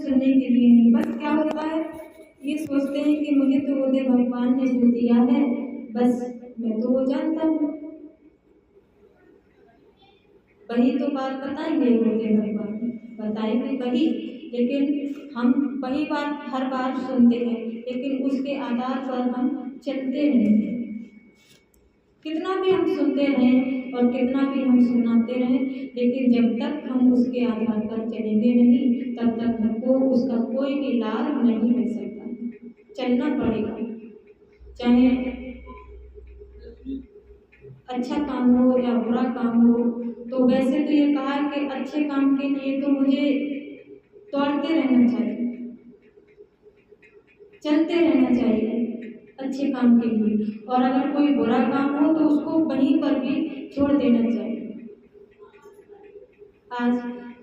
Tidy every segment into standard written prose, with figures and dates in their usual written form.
सुनने के लिए नहीं। बस क्या होता है, ये सोचते हैं कि मुझे तो वो भगवान ने जो दिया है बस मैं तो वो जानता हूँ। वही तो बात बताएंगे होते भगवान, बताएंगे वही, लेकिन हम वही बात हर बार सुनते हैं, लेकिन उसके आधार पर हम चलते नहीं हैं। कितना भी हम सुनते रहें और कितना भी हम सुनाते रहें, लेकिन जब तक हम उसके आधार पर चलेंगे नहीं, तब तक हमको उसका कोई भी लाभ नहीं मिल सकता। चलना पड़ेगा, चाहे अच्छा काम हो या बुरा काम हो। तो वैसे तो ये कहा है कि अच्छे काम के लिए तो मुझे दौड़ते रहना चाहिए, चलते रहना चाहिए अच्छे काम के लिए, और अगर कोई बुरा काम हो तो उसको वहीं पर भी छोड़ देना चाहिए। आज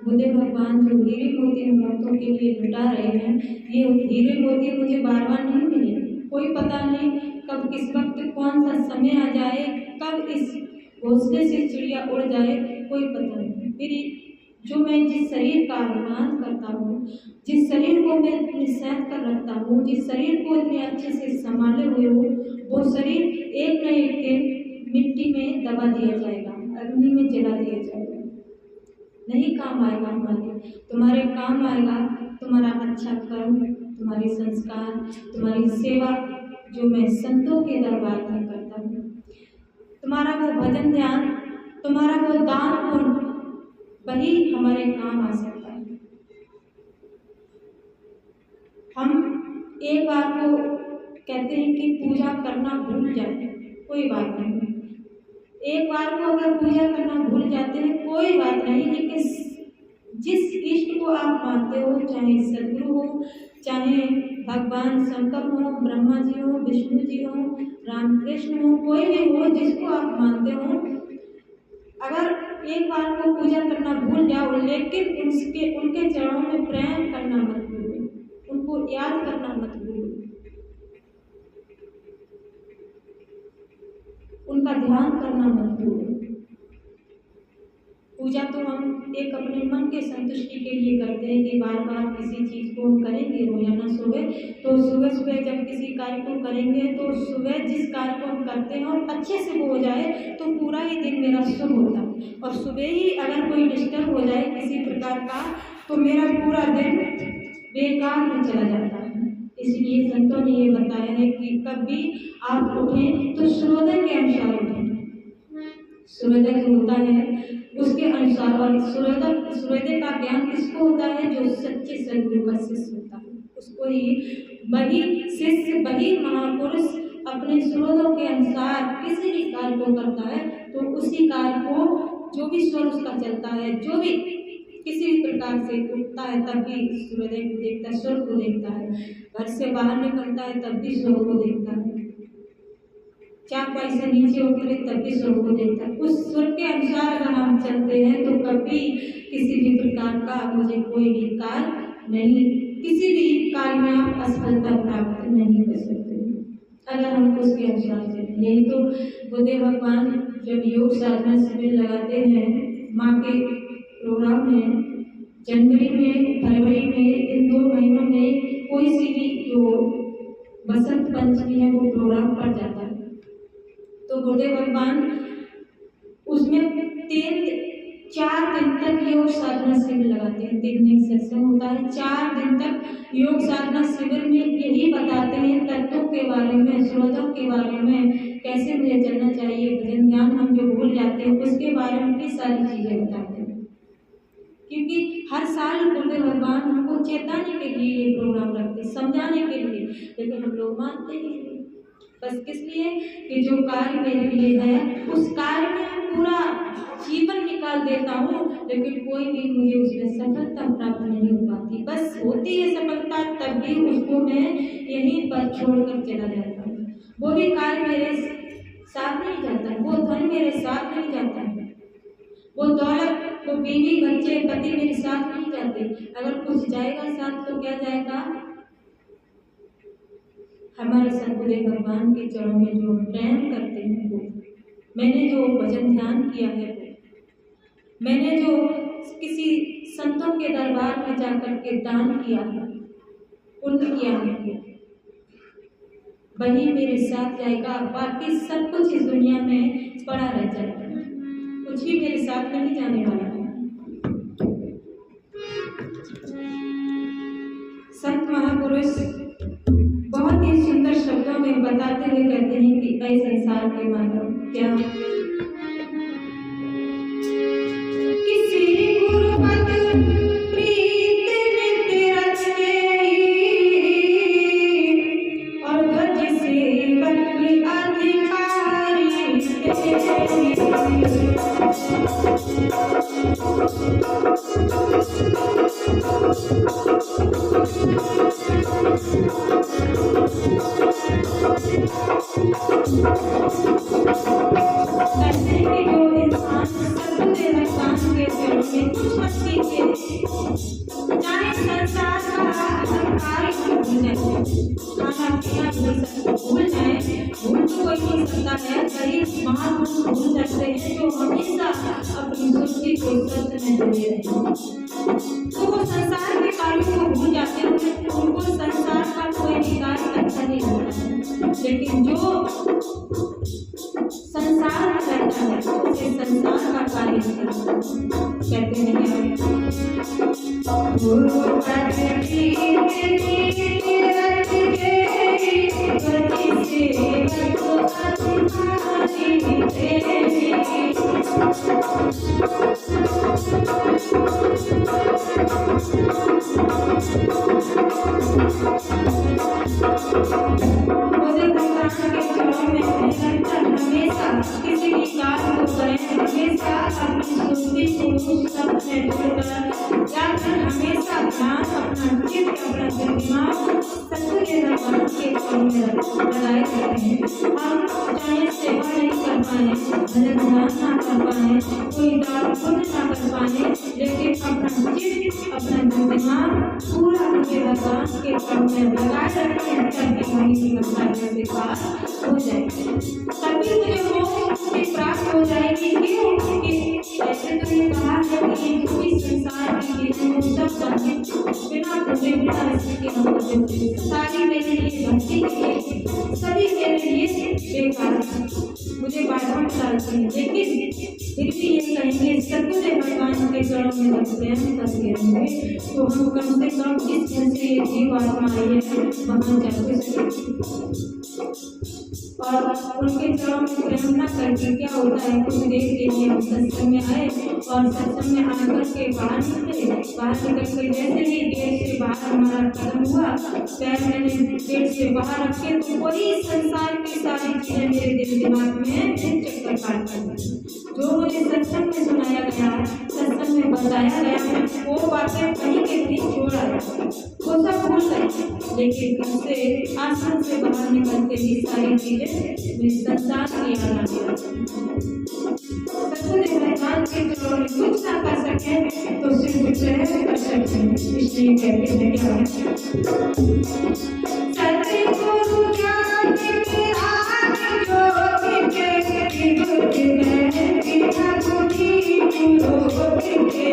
बुद्ध भगवान जो हीरे मोती हम भक्तों के लिए लुटा रहे हैं, ये हीरे मोती मुझे बार बार नहीं मिले। कोई पता नहीं कब किस वक्त कौन सा समय आ जाए, कब इस घोंसले से चिड़िया उड़ जाए, कोई पता नहीं। मेरी जो मैं जिस शरीर का अभिमान करता हूँ, जिस शरीर को मैं इतनी सहन कर रखता हूँ, जिस शरीर को इतने अच्छे से संभाले हुए हूँ, वो शरीर एक न एक दिन मिट्टी में दबा दिया जाएगा, अग्नि में जला दिया जाएगा। नहीं काम आएगा हमारे, तुम्हारे काम आएगा तुम्हारा अच्छा कर्म, तुम्हारी संस्कार, तुम्हारी सेवा जो मैं संतों के दरबार में करता हूँ, तुम्हारा वो भजन ध्यान, तुम्हारा वो दान पुण्य, वही हमारे काम आ सकता है। हम एक बार को कहते हैं कि पूजा करना भूल जाए, कोई बात नहीं। एक बार को अगर पूजा करना भूल जाते हैं कोई बात नहीं, लेकिन जिस इष्ट को आप मानते हो, चाहे सदगुरु हो, चाहे भगवान शंकर हो, ब्रह्मा जी हो, विष्णु जी हो, रामकृष्ण हो, कोई भी हो जिसको आप मानते हो, अगर एक बार को पूजा करना भूल जाओ, लेकिन उनके चरणों में प्रेम करना मत भूलो, उनको याद करना मत भूलो, उनका ध्यान करना मत भूलो। पूजा तो हम एक अपने मन के संतुष्टि के लिए करते हैं कि बार बार किसी चीज़ को हम करेंगे रोजाना सुबह, तो सुबह सुबह जब किसी कार्य को करेंगे तो सुबह जिस कार्य को हम करते हैं और अच्छे से वो हो जाए तो पूरा ही दिन मेरा शुभ होता है, और सुबह ही अगर कोई डिस्टर्ब हो जाए किसी प्रकार का तो मेरा पूरा दिन बेकार में चला जाता है। इसलिए संतों ने ये बताया है कि कभी आप उठें तो सूर्योदय के अनुसार उठें। सूर्योदय जो होता है उसके अनुसार, और सूर्योदय का ज्ञान किसको होता है, जो सच्चे सदगुरु का शिष्य होता है, उसको ही वही शिष्य, वही महापुरुष अपने सूर्योदय के अनुसार किसी भी कार्य को करता है, तो उसी कार्य को जो भी स्वर उसका चलता है, जो भी किसी भी प्रकार से उठता है तब भी सूर्योदय को देखता है, स्वर को देखता है, घर से बाहर निकलता है तब भी स्वर को देखता है, चारपाई से नीचे उतरे तब भी स्वर को देखता है। उस स्वर के अनुसार अगर हम चलते हैं तो कभी किसी भी प्रकार का मुझे कोई भी कार्य नहीं, किसी भी कार्य में आप असफलता प्राप्त नहीं कर सकते अगर हम उसके अनुसार चलें। यही तो बुद्ध भगवान जब योग साधना शिविर लगाते हैं, माँ के प्रोग्राम में जनवरी में, फरवरी में, इन 2 महीनों में कोई सी भी जो बसंत पंचमी है वो प्रोग्राम पड़ जाता है, तो गुरुदेव भगवान उसमें 4 दिन तक योग साधना शिविर लगाते हैं। 3 दिन सेशन होता है, 4 दिन तक योग साधना शिविर में यही बताते हैं तत्वों के बारे में, स्रोतों के बारे में, कैसे मुझे चलना चाहिए, भजन ध्यान हम जो भूल जाते हैं उसके बारे में भी सारी चीजें बताते हैं। क्योंकि हर साल गुरुदेव भगवान हमको चेताने के लिए ये प्रोग्राम रखते, समझाने के लिए, लेकिन हम लोग मानते ही नहीं। बस किस लिए कि जो कार्य मेरे लिए है उस कार्य में पूरा जीवन निकाल देता हूँ, लेकिन कोई भी मुझे उसमें सफलता प्राप्त नहीं हो पाती। बस होती है सफलता तब भी उसको मैं यहीं पर छोड़कर चला जाता हूँ। वो भी कार्य मेरे साथ नहीं जाता, वो धन मेरे साथ नहीं जाता है, वो दौलत, वो बीवी बच्चे पति मेरे साथ नहीं जाते। अगर कुछ जाएगा साथ तो क्या जाएगा, हमारे सदगुरुदेव भगवान के चरणों में जो प्रेम करते हैं वो, मैंने जो भजन ध्यान किया है वो, मैंने जो किसी संतों के दरबार में जाकर के दान किया है, पुण्य किया है, वही मेरे साथ जाएगा। बाकी सब कुछ इस दुनिया में पड़ा रह जाएगा, कुछ भी मेरे साथ नहीं जाने वाला है। संत महापुरुष बहुत ही सुंदर शब्दों में बताते हुए कहते हैं कि ऐ संसार के मानव, क्या किसी गुरुपद प्रीत नित्य रचने और गज सेवक अधिकारी भूल जाए, भूल तो कोई नहीं सकता है, कई महापुरुष भूल सकते हैं जो हमेशा अपनी दृष्टि को सत्य में जुड़े रहे। तो वो संसार के कार्यों को भूल जाते हैं, उनको संसार का कोई विकार अच्छा नहीं लगता है। लेकिन जो संसार में रहता है उसे संसार का कार्य कहते हैं गुरु किसी भी कार्य को करें, हमेशा अपनी सुस्ती को सब से जोड़कर या फिर हमेशा ध्यान अपना चित्त अपना दिमाग सत्य के भगवान के काम में लगाए रहते हैं। हम चाहे सेवा नहीं कर पाए, भजन ध्यान ना कर पाए, कोई दान पुण्य ना कर पाए, लेकिन अपना चित्त अपना दिमाग पूरा उनके भगवान के काम में लगाए रखते हैं करके वहीं से पास हो जाएगी। तभी मुझे मोक्ष प्राप्त हो जाएगी। क्यों? ऐसे तो ये कहा है कि ये जो भी संसार की चीजें वो सब बिना पूजे बिना रस्ते के हम सारी मेरे लिए भक्ति के लिए सभी मेरे लिए बेकार मुझे बाधा डालते हैं, लेकिन फिर भी ये कहेंगे सत्य भगवान के चरणों में जब स्वयं करते रहेंगे तो हम कम से कम जिस घर से ये जीव आत्मा आई है वहाँ जाते और उनके चरणों में प्रेम न करके क्या होता है, कुछ देर के लिए हम सत्संग में आए और सत्संग में आकर के बाहर निकले, बाहर निकल कर जैसे ही गेट से बाहर हमारा कदम हुआ, पैर मैंने गेट से बाहर रखे तो वही संसार की सारी चीजें मेरे दिल दिमाग में चक्कर काट कर जो मुझे सत्संग में सुनाया गया, सत्संग में बताया गया, वो बातें कहीं के कहीं छोड़ आया, वो सब भूल गए। लेकिन घर से आश्रम से बाहर निकल के ये सारी चीजें संसार की याद आ गया। सत्य भगवान के चरणों में कुछ ना कर सके तो सिर्फ प्रयास कर सकते हैं। इसलिए कहते हैं क्या सत्य गुरु ज्ञान के आगे जो के गुरु में बिना गुनी गुरु के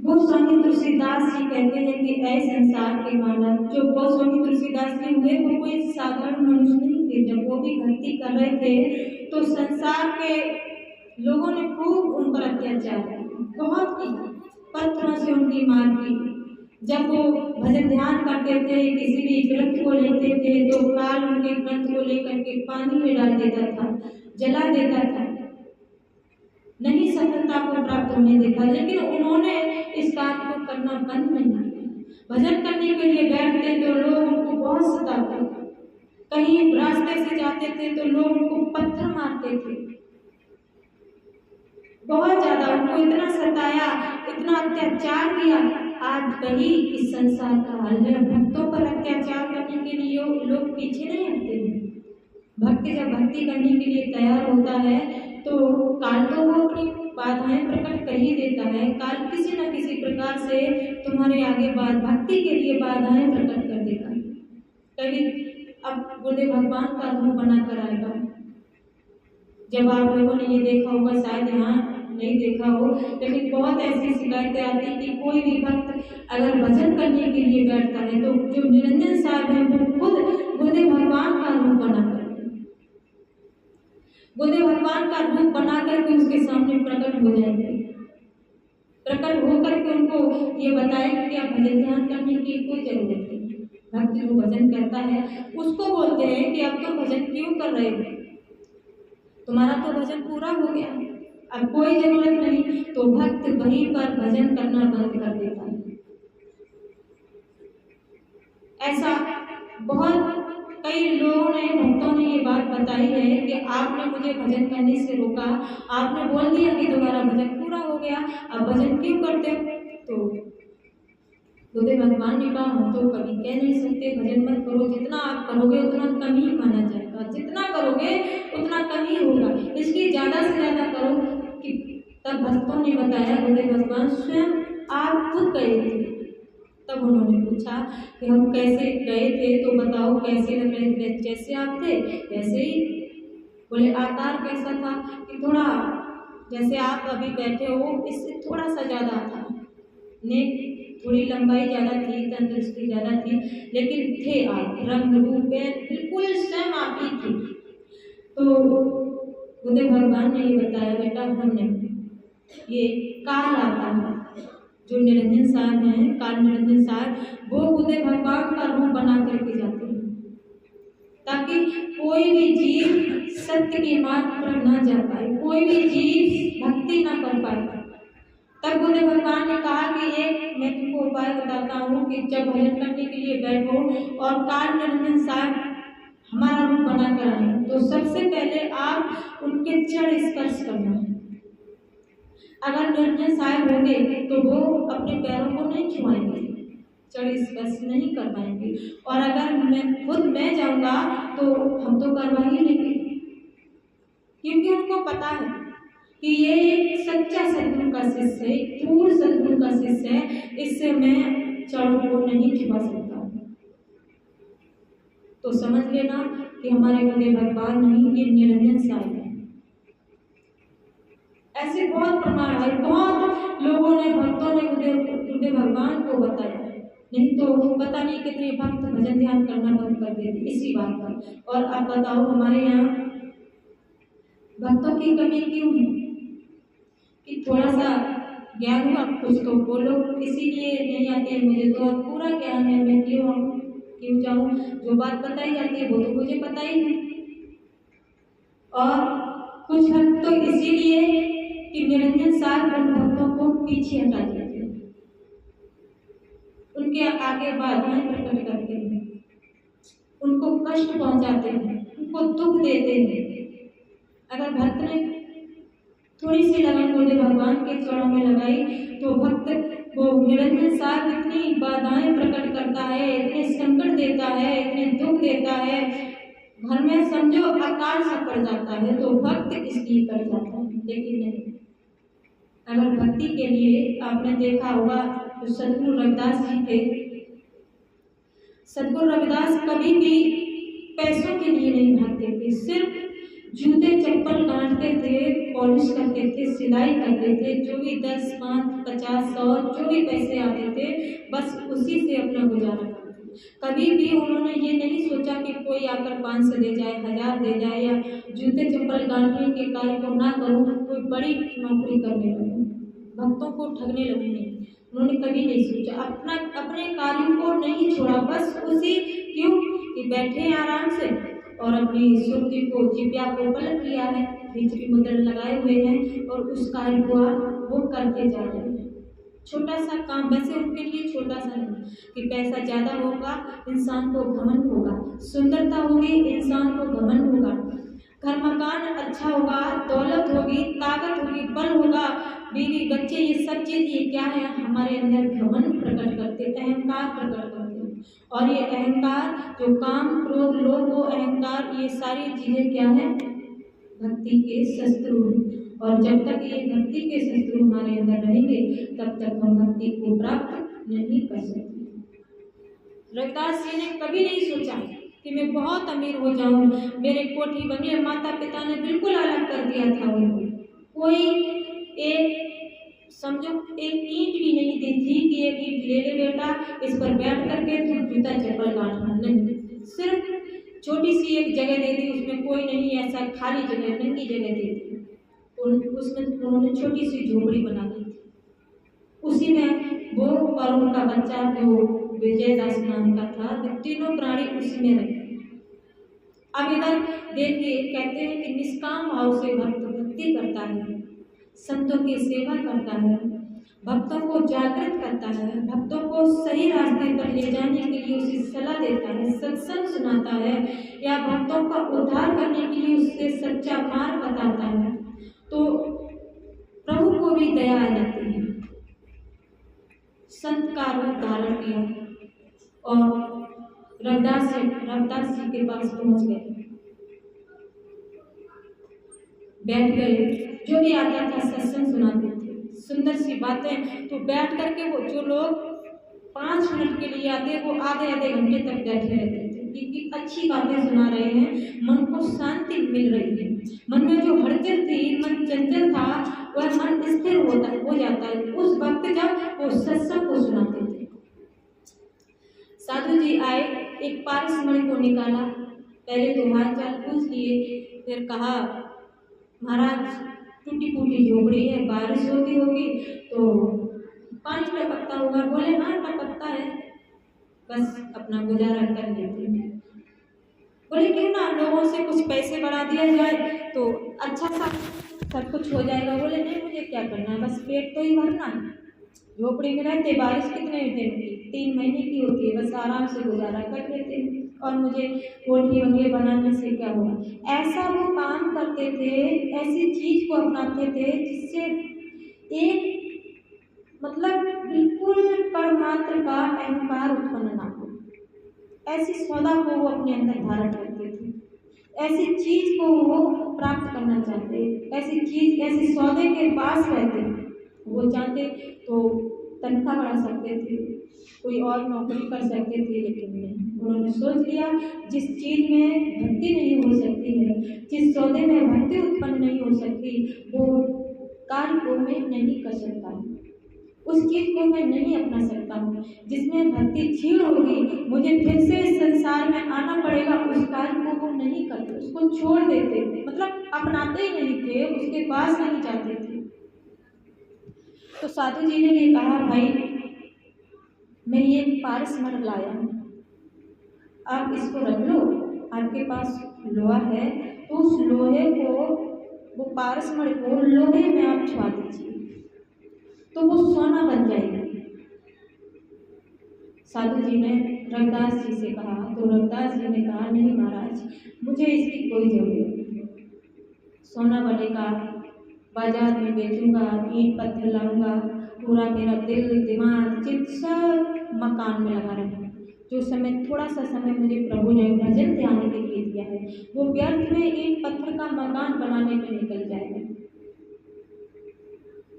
गोस्वामी तुलसीदास जी कहते हैं कि ऐ संसार के मानव, जो गोस्वामी तुलसीदास जी हुए वो कोई साधारण मनुष्य नहीं थे। जब वो भी भक्ति कर रहे थे तो संसार के लोगों ने खूब उन पर अत्याचार किया, बहुत की पत्थरों से उनकी मार की। जब वो भजन ध्यान करते थे, किसी भी ग्रंथ को लेते थे तो काल उनके ग्रंथ को लेकर के पानी में डाल देता था, जला देता था, नहीं सफलता को प्राप्त होने देता। लेकिन उन्होंने इस कार्य को करना बंद नहीं किया। भजन करने के लिए बैठते तो लोग उनको बहुत सताते, कहीं रास्ते से जाते थे तो लोग उनको पत्थर मारते थे, बहुत ज्यादा उनको इतना सताया, इतना अत्याचार किया। आज वही इस संसार का हाल है। भक्तों पर अत्याचार करने के लिए लोग पीछे नहीं हटते हैं। भक्त जब भक्ति करने के लिए तैयार होता है तो काल तो वो अपनी बाधाएं प्रकट कर ही देता है। काल किसी न किसी प्रकार से तुम्हारे आगे भक्ति के लिए बाधाएं प्रकट कर देगा। कभी अब गुरुदेव भगवान का रूप बनाकर आएगा। जब आप लोगों ने ये देखा होगा, शायद यहाँ नहीं देखा हो, लेकिन बहुत ऐसी शिकायतें आती कि कोई भी भक्त अगर भजन करने के लिए बैठता है तो जो निरंजन साहब है वो खुद गुरुदेव भगवान का रूप बनाकर गुरुदेव भगवान का रूप बना करके उसके सामने प्रकट हो जाएंगे। प्रकट होकर के उनको ये बताएंगे कि आप भजन ध्यान करने की कोई जरूरत नहीं। भक्त जो भजन करता है उसको बोलते हैं कि अब तो भजन क्यों कर रहे हो, तुम्हारा तो भजन पूरा हो गया, अब कोई जरूरत नहीं। तो भक्त वहीं पर भजन करना बंद कर देता है। ऐसा बहुत कई लोगों ने, भक्तों ने ये बात बताई है कि आपने मुझे भजन करने से रोका, आपने बोल दिया कि तुम्हारा भजन पूरा हो गया, अब भजन क्यों करते हो। तो गुरुदेव भगवान ने कहा हम तो कभी कह नहीं सकते भजन मत करो, जितना आप करोगे उतना कम ही माना जाएगा, जितना करोगे उतना कम ही होगा, इसलिए ज़्यादा से ज़्यादा करो। कि तब भक्तों ने बताया, गुरुदेव भगवान स्वयं आप खुद गए थे। तब उन्होंने पूछा कि हम कैसे गए थे, तो बताओ कैसे लग रहे थे, जैसे आप थे वैसे ही। बोले आकार कैसा था, कि थोड़ा जैसे आप अभी बैठे हो इससे थोड़ा सा ज़्यादा था, नेक थोड़ी लंबाई ज़्यादा थी, तंदुरुस्ती ज़्यादा थी, लेकिन थे आप, रंग रूप में बिल्कुल स्वयं आप ही थी। तो गुरुदेव भगवान ने ये बताया, बेटा हमने ये काल आता है, जो निरंजन साहब हैं, काल निरंजन साहब, वो गुरुदेव भगवान का रूप बना करके जाते हैं ताकि कोई भी जीव सत्य के मार्ग पर ना जा पाए, कोई भी जीव भक्ति ना कर पाए। तब गुरुदेव भगवान ने कहा कि एक मैं तुमको उपाय बताता हूँ कि जब भजन करने के लिए बैठो और काल निरंजन साहब हमारा रूप बनाकर आए, तो सबसे पहले आप उनके चरण स्पर्श करना है। अगर निरंजन साहब होंगे तो वो अपने पैरों को नहीं छुआएंगे, चरण स्पर्श नहीं कर पाएंगे, और अगर मैं जाऊंगा तो हम तो करवा ही लेंगे, क्योंकि उनको पता है कि ये एक सच्चा सद्गुरु का शिष्य है, पूर्ण सद्गुरु का शिष्य है, इससे मैं चरणों को नहीं छुपा सकता। तो समझ लेना कि हमारे गुरुदेव भगवान नहीं, ये निरंजन साहब है। ऐसे बहुत प्रमाण है, बहुत लोगों ने, भक्तों ने गुरुदेव भगवान को बताया, नहीं तो पता नहीं कितने भक्त भजन ध्यान करना बंद कर देते इसी बात पर। और आप बताओ हमारे यहाँ भक्तों की कमी क्यों है कि थोड़ा सा ज्ञान हुआ कुछ तो बोलो, इसीलिए नहीं आते हैं, मुझे तो पूरा ज्ञान है, मैं क्यों जाऊँ, जो बात बताई जाती है वो तो मुझे पता ही है। और कुछ भक्त तो इसीलिए कि निरंजन साहब उन भक्तों को पीछे हटा देते हैं, उनके आगे बाधाएं प्रकट करते हैं, उनको कष्ट पहुंचाते हैं, उनको दुख देते हैं। अगर भक्त ने थोड़ी सी लगन गुरुदेव भगवान के चरणों में लगाई तो भक्त वो निरंजन साहब इतनी बाधाएं प्रकट करता है, इतने संकट देता है, इतने दुख देता है, घर में समझो अकाल सा पड़ जाता है, तो भक्त इसलिए कर जाता है। लेकिन नहीं, अगर भक्ति के लिए आपने देखा होगा तो सद्गुरु रविदास जी थे। सद्गुरु रविदास कभी भी पैसों के लिए नहीं भागते थे, सिर्फ जूते चप्पल काटते थे, पॉलिश करते थे, सिलाई करते थे, जो भी 10, 5, 50, 100 जो भी पैसे आते थे बस उसी से अपना गुजारा करते थे। कभी भी उन्होंने ये नहीं सोचा कि कोई आकर 500 दे जाए, 1000 दे जाए, या जूते चप्पल काटने के कार्य को ना करूँ, कोई बड़ी नौकरी करने लगूँ, भक्तों को ठगने लगूँ, उन्होंने कभी नहीं सोचा। अपने कार्यों को नहीं छोड़ा, बस उसी क्यों कि बैठे आराम से और अपनी सुरती को, जिब्या को पलट लिया है, हिचकी मुद्रा लगाए हुए हैं और उस कार्य को वो करते जा रहे हैं। छोटा सा काम, वैसे उनके लिए छोटा सा नहीं कि पैसा ज़्यादा होगा इंसान को घमंड होगा, सुंदरता होगी इंसान को घमंड होगा, घर मकान अच्छा होगा, दौलत होगी, ताकत होगी, बल होगा, बीवी बच्चे, ये सब चीज़ ये क्या है हमारे अंदर घमंड प्रकट करते, अहंकार प्रकट करते। और ये अहंकार जो काम, क्रोध, लोभ, वो अहंकार, ये सारी चीजें क्या है भक्ति के शत्रु हैं। और जब तक ये भक्ति के शत्रु हमारे अंदर रहेंगे तब तक हम भक्ति को प्राप्त नहीं कर सकते। रविदास जी ने कभी नहीं सोचा कि मैं बहुत अमीर हो जाऊं, मेरे कोठी बंगले माता पिता ने बिल्कुल अलग कर दिया था उनको। कोई एक समझो एक ईंट भी नहीं दी थी कि एक ईंट ले ले बेटा, इस पर बैठ करके तुम जूता चप्पल काटना, नहीं, सिर्फ छोटी सी एक जगह दे दी, उसमें कोई नहीं, ऐसा खाली जगह, नंगी जगह दे दी, उसमें उन्होंने छोटी सी झोपड़ी बना दी थी। उसी में वो और उनका बच्चा जो विजयदास नाम का था, वे तीनों प्राणी उसी में रखे। अब इधर देखिए, कहते हैं कि निष्काम भाव से भक्त भक्ति करता है, संतों की सेवा करता है, भक्तों को जागृत करता है, भक्तों को सही रास्ते पर ले जाने के लिए उसे सलाह देता है, सत्संग सुनाता है, या भक्तों का उद्धार करने के लिए उससे सच्चा मार्ग बताता है, तो प्रभु को भी दया आ जाती है। संत का रूप धारण किया और रविदास जी के पास पहुंच गए, बैठ गए। जो भी आता था सत्संग सुनाते थे, सुंदर सी बातें, तो बैठ करके वो जो लोग 5 मिनट के लिए आते वो आधे आधे घंटे तक बैठे रहते थे, क्योंकि अच्छी बातें सुना रहे हैं, मन को शांति मिल रही है। मन में जो हलचल थी, मन चंचल था, वह मन स्थिर हो जाता है उस वक्त जब वो सत्संग को सुनाते थे। साधु जी आए, एक पारस मणि को निकाला, पहले तो हाल चाल पूछ लिए, फिर कहा महाराज टूटी फूटी झोपड़ी है, बारिश होगी तो पानी टपकता होगा। बोले हाँ टपकता है, बस अपना गुजारा कर लेते हैं। बोले क्यों ना लोगों से कुछ पैसे बढ़ा दिया जाए तो अच्छा सा सब कुछ हो जाएगा। बोले नहीं, मुझे क्या करना है, बस पेट तो ही भरना है। झोपड़ी में रहते, बारिश कितने दिन की, 3 महीने की होती है, बस आराम से गुजारा कर लेते हैं, और मुझे कोठी बंगले बनाने से क्या होगा। ऐसा वो काम करते थे, ऐसी चीज को अपनाते थे जिससे एक मतलब बिल्कुल परमात्र का अहंकार उत्पन्न ना हो। ऐसी सौदा को वो अपने अंदर धारण करते थे, ऐसी चीज को वो प्राप्त करना चाहते, ऐसी चीज ऐसे सौदे के पास रहते, वो चाहते तो तनख्वाह बढ़ा सकते थे, कोई और नौकरी कर सकते थे, लेकिन नहीं, उन्होंने सोच लिया जिस चीज में भक्ति नहीं हो सकती है, जिस सौदे में भक्ति उत्पन्न नहीं हो सकती, वो कार्य को मैं नहीं कर सकता हूँ, उस चीज को मैं नहीं अपना सकता हूँ। जिसमें भक्ति क्षीण होगी, मुझे फिर से इस संसार में आना पड़ेगा, उस कार्य को वो नहीं करते, उसको छोड़ देते, मतलब अपनाते ही नहीं थे, उसके पास नहीं जाते थे। तो साधु जी ने ये कहा, भाई मैं ये पारस मणि लाया हूँ, आप इसको रख लो, आपके पास लोहा है तो उस लोहे को, वो पारस मणि को लोहे में आप छुआ दीजिए तो वो सोना बन जाएगी। साधु जी ने रविदास जी से कहा, तो रविदास जी ने कहा नहीं महाराज, मुझे इसकी कोई जरूरत नहीं, सोना बनेगा, बाजार में बेचूंगा, ईंट पत्थर लाऊंगा, पूरा मेरा दिल दिमाग चित्त सब मकान में लगा रहेगा। जो समय, थोड़ा सा समय मुझे प्रभु ने भजन ध्यान के लिए दिया है, वो व्यर्थ में ईंट पत्थर का मकान बनाने में निकल जाएगा,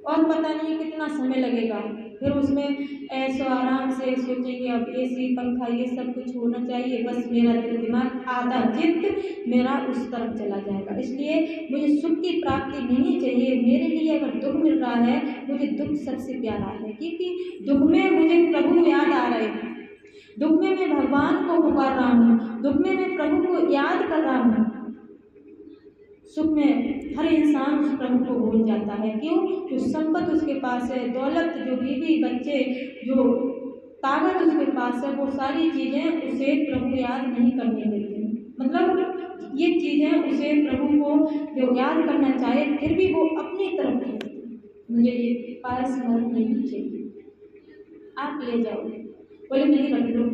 और पता नहीं कितना समय लगेगा। फिर उसमें ऐसो आराम से सोचेंगे अब एसी पंखा ये सब कुछ होना चाहिए, बस मेरा दिल दिमाग आधा चित्त मेरा उस तरफ चला जाएगा। इसलिए मुझे सुख की प्राप्ति नहीं चाहिए। मेरे लिए अगर दुख मिल रहा है, मुझे दुख सबसे प्यारा है, क्योंकि दुख में मुझे प्रभु याद आ रहे हैं, दुख में मैं भगवान को पुकार रहा हूँ, दुख में मैं प्रभु को याद कर रहा हूँ। सुख में हर इंसान उस प्रभु को भूल जाता है। क्यों? जो संपत्ति उसके पास है, दौलत, जो बीवी बच्चे, जो ताकत उसके पास है, वो सारी चीज़ें उसे प्रभु याद नहीं करने देती। मतलब ये चीज़ें उसे प्रभु को जो याद करना चाहे फिर भी वो अपनी तरफ खींचती। मुझे ये पारस मणि नहीं चाहिए, आप ले जाओ। बोले नहीं, रख लो,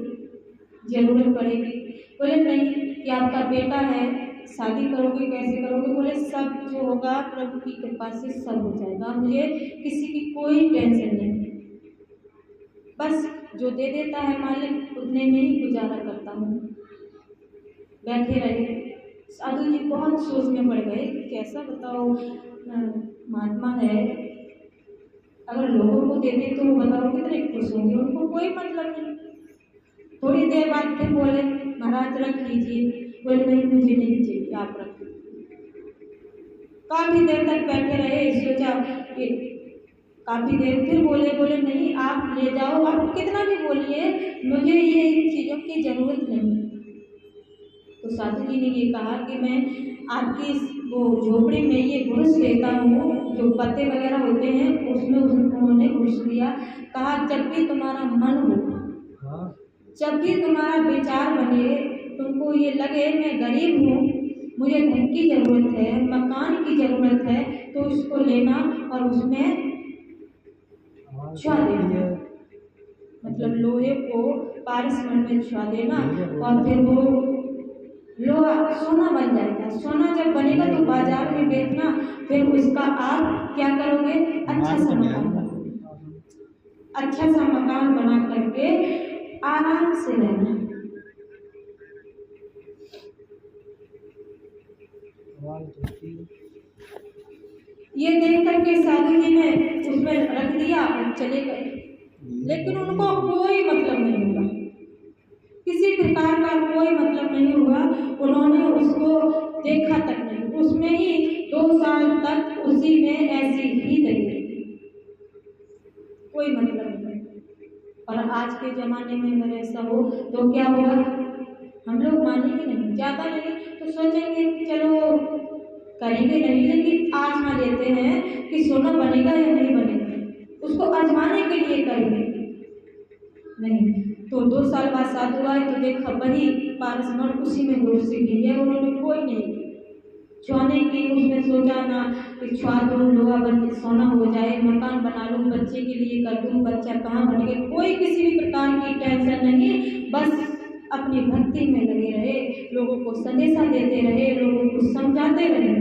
जरूरत पड़ेगी। बोले नहीं, कि आपका बेटा है, शादी करोगे, कैसे करोगे? बोले सब जो होगा प्रभु की कृपा से सब हो जाएगा, मुझे किसी की कोई टेंशन नहीं, बस जो दे देता है मालिक उतने में ही गुजारा करता हूँ। बैठे रहे, साधु जी बहुत सोच में पड़ गए, कैसा बताओ महात्मा है, अगर लोगों को देते तो बताओ कितने खुश होंगे, उनको कोई मतलब नहीं। थोड़ी देर बाद फिर बोले महाराज रख लीजिए, बोले नहीं मुझे नहीं चाहिए, आप रख लीजिए। काफी देर तक बैठे रहे, सोचा कि काफी देर, फिर बोले नहीं आप ले जाओ, आप कितना भी बोलिए मुझे ये इन चीजों की जरूरत नहीं। तो साधु जी ने ये कहा कि मैं आपकी वो झोपड़ी में ये घुस देता हूँ, जो पत्ते वगैरह होते हैं उसमें उन्होंने घुस दिया। कहा जब भी तुम्हारा मन हो, जब भी तुम्हारा विचार बने, तुमको ये लगे मैं गरीब हूँ, मुझे धन की जरूरत है, मकान की जरूरत है, तो उसको लेना और उसमें छुआ देना, मतलब लोहे को पारसमण में छुआ देना और फिर वो लोहा सोना बन जाएगा। सोना जब बनेगा तो बाजार में बेचना, फिर उसका आप क्या करोगे, अच्छा सा मकान बना करके आराम से रहना। ये देख करके साधु जी ने उसमें रख दिया और चले गए, लेकिन उनको कोई मतलब नहीं हुआ, किसी प्रकार का कोई मतलब नहीं हुआ। उन्होंने उसको देखा तक नहीं, उसमें ही 2 साल तक उसी में ऐसी ही रही, कोई मतलब नहीं। और आज के ज़माने में अगर ऐसा हो तो क्या होगा, हम लोग मानेंगे नहीं, ज़्यादा नहीं तो सोचेंगे कि चलो करेंगे नहीं, लेकिन आजमा लेते हैं कि सोना बनेगा या नहीं बनेगा, उसको आजमाने के लिए करेंगे नहीं। तो 2 साल बाद साधु आए तो देखा वही पारसमण उसी में घुस गई है, उन्होंने कोई नहीं छुआने की, उसमें सोचा ना कि छुआ दूँ लोहा बन के सोना हो जाए, मकान बना लूँ, बच्चे के लिए कर दूँ, बच्चा कहाँ बनेगा, कोई किसी भी प्रकार की टेंशन नहीं, बस अपनी भक्ति में लगे रहे, लोगों को संदेशा देते रहे, लोगों को समझाते रहे।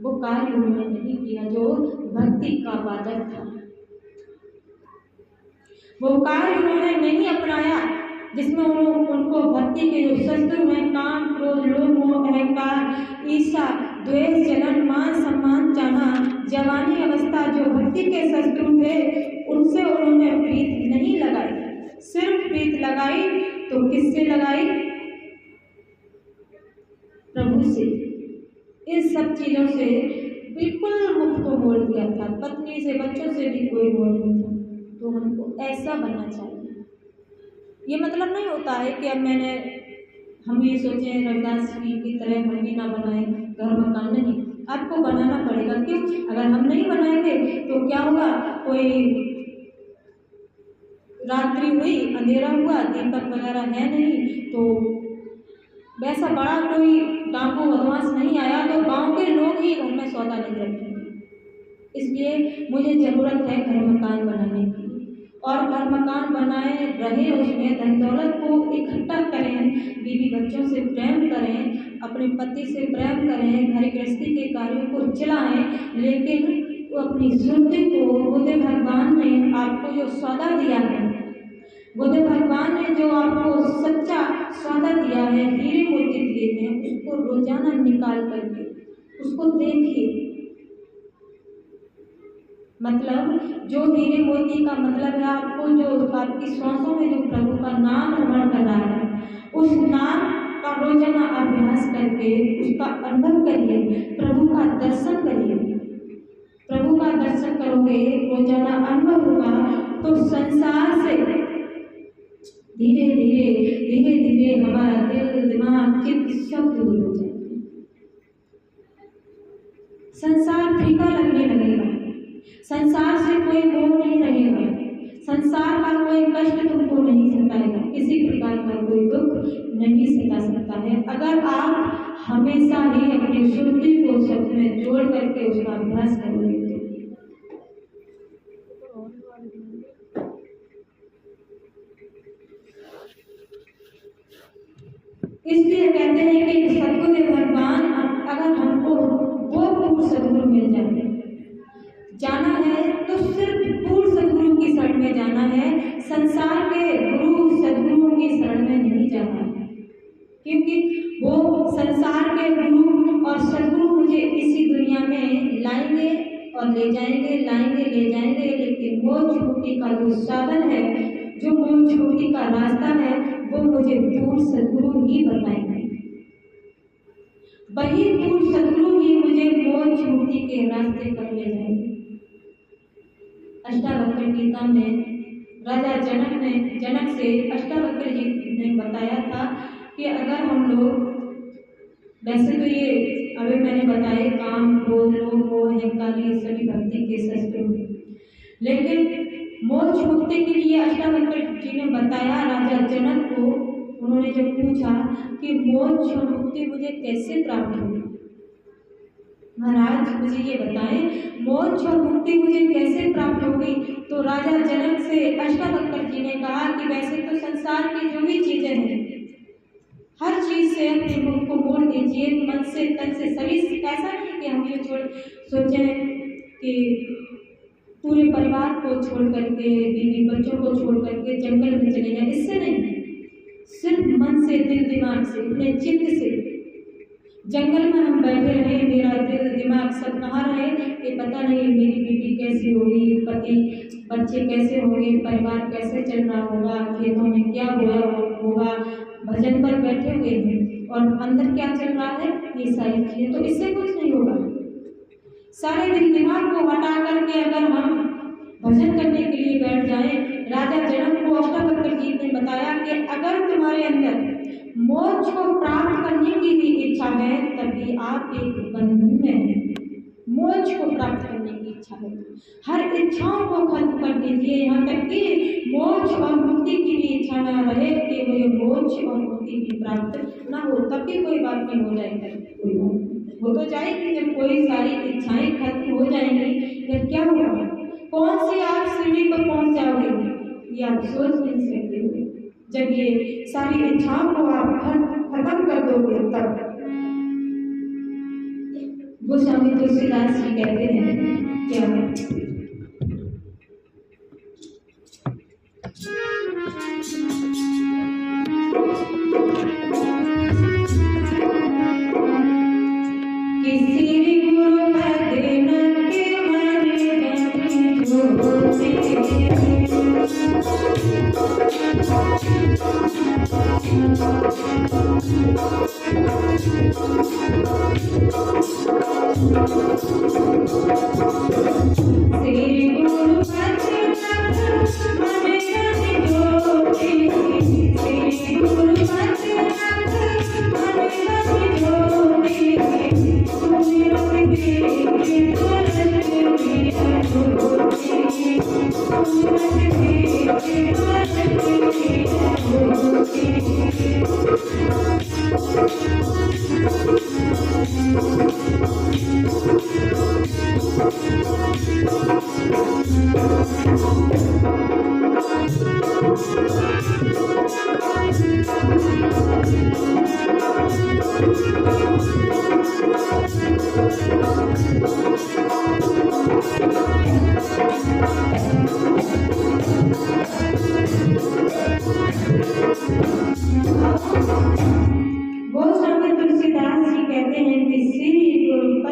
वो कार्य उन्होंने नहीं किया जो भक्ति का वादक था, वो कार्य उन्होंने नहीं अपनाया जिसमें उनको भक्ति के जो शत्रु हैं, काम, क्रोध, लोभ, मोह, अहंकार, ईर्ष्या, द्वेष, जलन, मान सम्मान चाहना, जवानी अवस्था, जो भक्ति के शत्रु थे, उनसे उन्होंने प्रीत नहीं लगाई। सिर्फ प्रीत लगाई तो किससे लगाई, प्रभु से। इन सब चीजों से बिल्कुल मुख को मोड़ दिया था, पत्नी से, बच्चों से भी कोई मोड़ नहीं था। तो हमको ऐसा बनना चाहिए। ये मतलब नहीं होता है कि अब हम ये सोचें रविदास जी की तरह हम भी ना बनाएं घर मकान, नहीं, आपको बनाना पड़ेगा। क्यों, अगर हम नहीं बनाएंगे तो क्या होगा, कोई रात्रि हुई, अंधेरा हुआ, दीपक वगैरह है नहीं, तो वैसा बड़ा कोई डाकू बदमाश नहीं आया तो गांव के लोग ही घर में सौदा नहीं रखेंगे। इसलिए मुझे ज़रूरत है घर मकान बनाने की, और घर मकान बनाए रहे, उसमें धन दौलत को इकट्ठा करें, बीवी बच्चों से प्रेम करें, अपने पति से प्रेम करें, घर गृहस्थी के कार्यों को चलाएं, लेकिन वो अपनी शुद्धि को बुद्ध भगवान ने आपको जो सौदा दिया है, बुद्ध भगवान ने जो आपको सच्चा सौदा दिया है, हीरे मोती दिए हैं, उसको रोजाना निकाल करके उसको देखिए। मतलब जो हीरे मोती का मतलब है, आपको जो आपकी श्वासों में जो प्रभु का नाम रमण कर रहा है, उस नाम का रोजाना अभ्यास करके उसका अनुभव करिए, प्रभु का दर्शन करिए। प्रभु का दर्शन करोगे, रोजाना अनुभव होगा, तो संसार से धीरे धीरे हमारा दिल, दिमाग, चित्त सब दूर हो जाएंगे। संसार फीका लगने लगेगा, संसार से कोई मोह नहीं रहेगा, संसार का कोई कष्ट तुमको नहीं सताएगा, किसी प्रकार का कोई दुख नहीं सता सकता है, अगर आप हमेशा ही अपनी शुद्धि को सब में जोड़ करके उसका अभ्यास करोगे। इसलिए कहते हैं कि सद्गुरु भगवान, अगर हमको वो पूर्ण सद्गुरु मिल जाए, जाना है तो सिर्फ पूर्ण सद्गुरु की शरण में जाना है, संसार के गुरु सद्गुरुओं की शरण में नहीं जाना है, क्योंकि वो संसार के ले जाएंगे, लाएंगे, ले जाएंगे, लेकिन मोक्ष मुक्ति का जो साधन है, जो मोक्ष मुक्ति का रास्ता है, वो मुझे पूर्ण सद्गुरु ही बताएंगे। वही पूर्ण सद्गुरु ही मुझे मोक्ष मुक्ति के रास्ते पर ले जाएंगे। अष्टावक्र गीता में राजा जनक से अष्टावक्र जी ने बताया था कि अगर हम लोग, वैसे तो ये अभी मैंने बताए काम, क्रोध, लोभ, मोह, अहंकार, ये सभी भक्ति के शस्त्र हैं, लेकिन मोक्ष मुक्ति के लिए अष्टावक्र जी ने बताया राजा जनक को। उन्होंने जब पूछा कि मोक्ष और मुक्ति मुझे कैसे प्राप्त होगी, महाराज मुझे ये बताएं मोक्ष और मुक्ति मुझे कैसे प्राप्त होगी। तो राजा जनक से अष्टावक्र जी ने कहा कि वैसे तो संसार की जो भी चीजें हैं, हर चीज से अपने मुख को मोड़ दीजिए, मन से, तन से, सभी से। ऐसा नहीं कि हम ये सोचें कि पूरे परिवार को छोड़ करके, बीवी बच्चों को छोड़ करके जंगल में चले जाएं, इससे नहीं, सिर्फ मन से, दिल दिमाग से, अपने चित्त से। जंगल में हम बैठे रहे, मेरा दिल दिमाग सब कहाँ रहे कि पता नहीं मेरी बीवी कैसी होगी, पति बच्चे कैसे होंगे, परिवार कैसे चल रहा होगा, खेतों में क्या होगा, भजन पर बैठे हुए हैं और अंदर क्या चल रहा है, ये सारी चीजें। तो इससे कुछ नहीं होगा। सारे दिल दिमाग को हटा करके अगर हम भजन करने के लिए बैठ जाएं, राजा जनक को अष्टावक्र जी ने बताया कि अगर तुम्हारे अंदर मोक्ष को प्राप्त करने की भी इच्छा है, तभी आप एक बंधन में हैं। मोक्ष को प्राप्त करने की इच्छा है, हर इच्छाओं को खत्म कर दीजिए, यहाँ तक कि मोक्ष और मुक्ति की भी इच्छा न रहे कि मुझे मोक्ष और मुक्ति की प्राप्त ना हो, तब भी कोई बात नहीं हो जाएगी। हो तो जाएगी जब कोई सारी इच्छाएं खत्म हो जाएंगी, जब क्या होगा, कौन सी आप सीढ़ी पर पहुंच जाओगे ये आप सोच नहीं सकते हो। जब ये सारी इच्छाओं को आप खत्म कर दोगे, तब वो स्वामी तुलसीदास जी कहते हैं क्या, किसी गुरु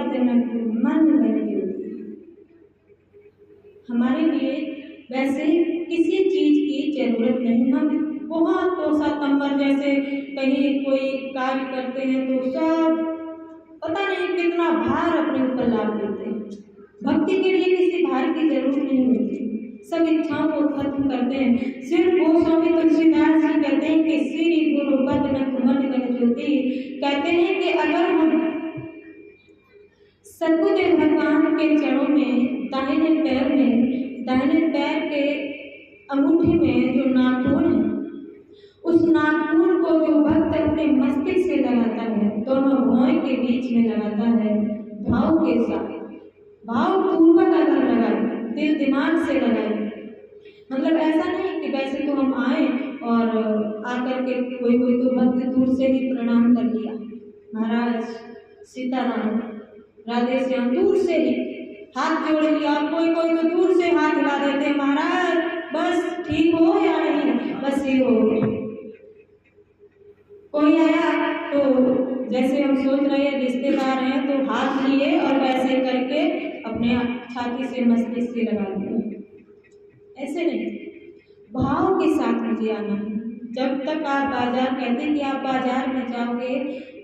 देना के हमारे लिए वैसे किसी चीज की जरूरत नहीं। हम बहुत कोसा कंबर जैसे कहीं कोई कार्य करते हैं तो सब पता नहीं कितना भार अपने ऊपर लाद लेते हैं। भक्ति के लिए किसी भार की जरूरत नहीं होती, सब इच्छाओं को खत्म करते हैं। सिर्फ वो स्वामी तुलसीदास जी कहते हैं कि श्री गुरु ज्योति कहते हैं कि अगर हम सद्गुरुदेव भगवान के चरणों में दाहिने पैर के अंगूठे में जो नाखून है, उस नाखून को जो भक्त अपने मस्तिष्क से लगाता है, दोनों भौहें के बीच में लगाता है, भाव के साथ, भाव पूर्वक अगर लगाए, दिल दिमाग से लगाए। मतलब ऐसा नहीं कि वैसे तो हम आए और आकर के कोई तो भक्त दूर से ही प्रणाम कर लिया, महाराज सीताराम राधे श्याम, दूर से ही हाथ जोड़ लिया। कोई तो दूर से हाथ हिला देते हैं, महाराज बस ठीक हो या नहीं, बस ये हो गया। कोई आया तो जैसे हम सोच रहे हैं रिश्तेदार हैं तो हाथ लिए और वैसे करके अपने छाती से मस्तिष्क से लगा दिया। ऐसे नहीं, भाव के साथ मुझे आना है। जब तक आप बाजार, कहते हैं कि आप बाजार में जाओगे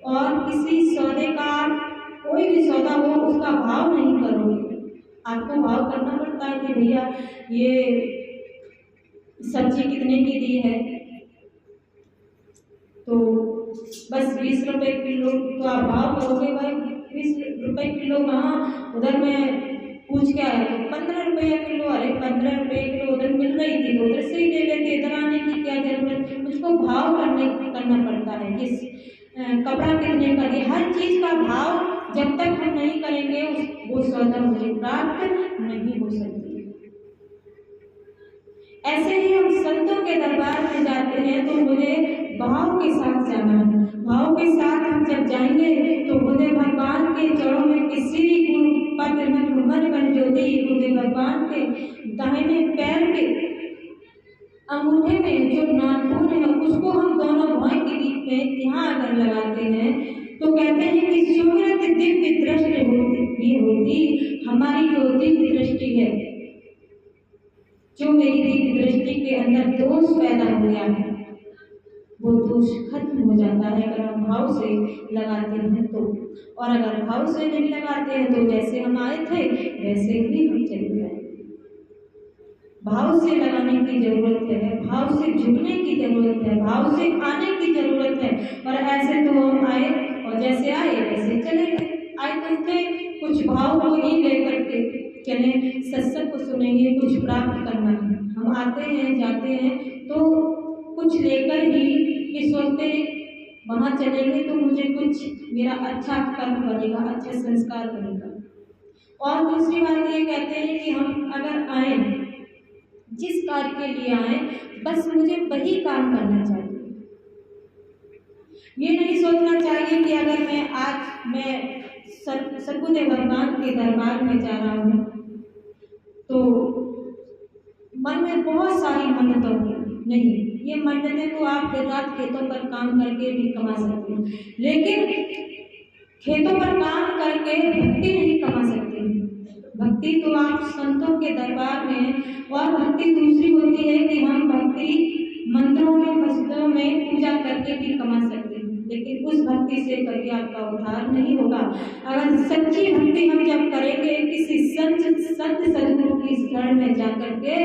और किसी सौदे का, कोई भी सौदा हो, उसका भाव नहीं करोगे, आपको भाव करना पड़ता है कि भैया ये सब्जी कितने की दी है, तो बस 20 रुपए किलो, तो आप भाव करोगे भाई 20 रुपए किलो कहाँ, उधर मैं पूछ के आया तो 15 रुपये किलो, अरे 15 रुपये किलो उधर मिल रही थी तो उधर से ही ले लेते, इधर आने की क्या जरूरत। मुझको भाव करना पड़ता है कि कपड़ा कितने का दिया, हर चीज का भाव जब तक हम नहीं करेंगे वो सौदा मुझे प्राप्त नहीं हो सकती। ऐसे ही हम संतों के दरबार में जाते हैं तो मुझे भाव के साथ जाना है। भाव के साथ हम जब जाएंगे तो मुझे भगवान के चरणों में किसी पद में घुमन बन ज्योति, मुझे भगवान के दाहिने पैर के अंगूठे में जो नाखून है उसको हम दोनों भौं के बीच में यहाँ अगर लगाते हैं तो कहते हैं कि सुमिरत दिव्य दृष्टि होती हमारी जो दिव्य दृष्टि है, जो मेरी दिव्य दृष्टि के अंदर दोष पैदा हो गया है वो दोष खत्म हो जाता है अगर हम भाव से लगाते हैं तो। और अगर भाव से नहीं लगाते हैं तो जैसे हम आए थे वैसे ही हम चले जाएंगे। भाव से लगाने की जरूरत है, भाव से झुकने की जरूरत है, भाव से आने की जरूरत है। और ऐसे तो हम आए और जैसे आए वैसे चले गए। आए तो थे कुछ भाव को ही लेकर के चले, सत्संग को सुनेंगे, कुछ प्राप्त करना है। हम आते हैं जाते हैं तो कुछ लेकर ही ये सोचते वहाँ चलेंगे तो मुझे कुछ मेरा अच्छा कर्म बनेगा, अच्छा संस्कार बनेगा। और दूसरी बात ये कहते हैं कि हम अगर आए, जिस कार्य के लिए आए, बस मुझे वही काम करना चाहिए। ये नहीं सोचना चाहिए कि अगर मैं सद्गुरुदेव भगवान के दरबार में जा रहा हूँ तो मन में बहुत सारी मन्नतें होंगी। नहीं, ये मन्नतें तो आप दिन रात खेतों पर काम करके भी कमा सकते हैं, लेकिन खेतों पर काम करके भक्ति नहीं कमा सकते। भक्ति तो आप संतों के दरबार में, और भक्ति दूसरी होती है कि हम भक्ति मंदिरों में, मस्जिदों में पूजा करके भी कमा सकते हैं, लेकिन उस भक्ति से कभी आपका उद्धार नहीं होगा। अगर सच्ची भक्ति हम जब करेंगे किसी संत सद्गुरु की शरण में जाकर के,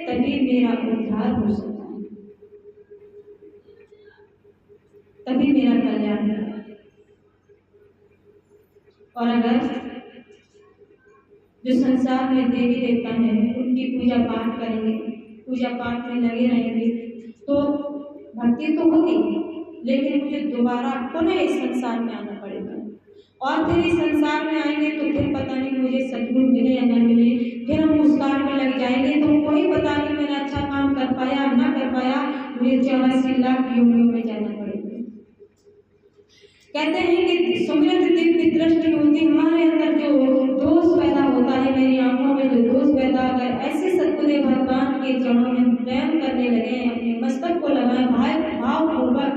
तभी मेरा उद्धार हो सकता है, तभी मेरा कल्याण होगा। और अगर जो संसार में देवी देवता हैं उनकी पूजा पाठ करेंगे, पूजा पाठ में लगे रहेंगे तो भक्ति तो होगी, लेकिन मुझे दोबारा पुनः इस संसार में आना पड़ेगा। और फिर इस संसार में आएंगे तो फिर पता नहीं मुझे सद्गुरु मिले या न मिले, फिर हम उस कार्य में लग जाएंगे तो कोई पता नहीं मैंने अच्छा काम कर पाया ना कर पाया, मुझे 84 लाख योनियों में जाना पड़ेगा। कहते हैं कि सुमिरत दिव्य दृष्टि होती, हमारे अंदर जो दोष पैदा होता है, मेरी आंखों में जो दोष पैदा, अगर ऐसे सद्गुरुदेव भगवान के चरणों में प्रेम करने लगे, अपने मस्तक को लगाए भाव पूर्वक,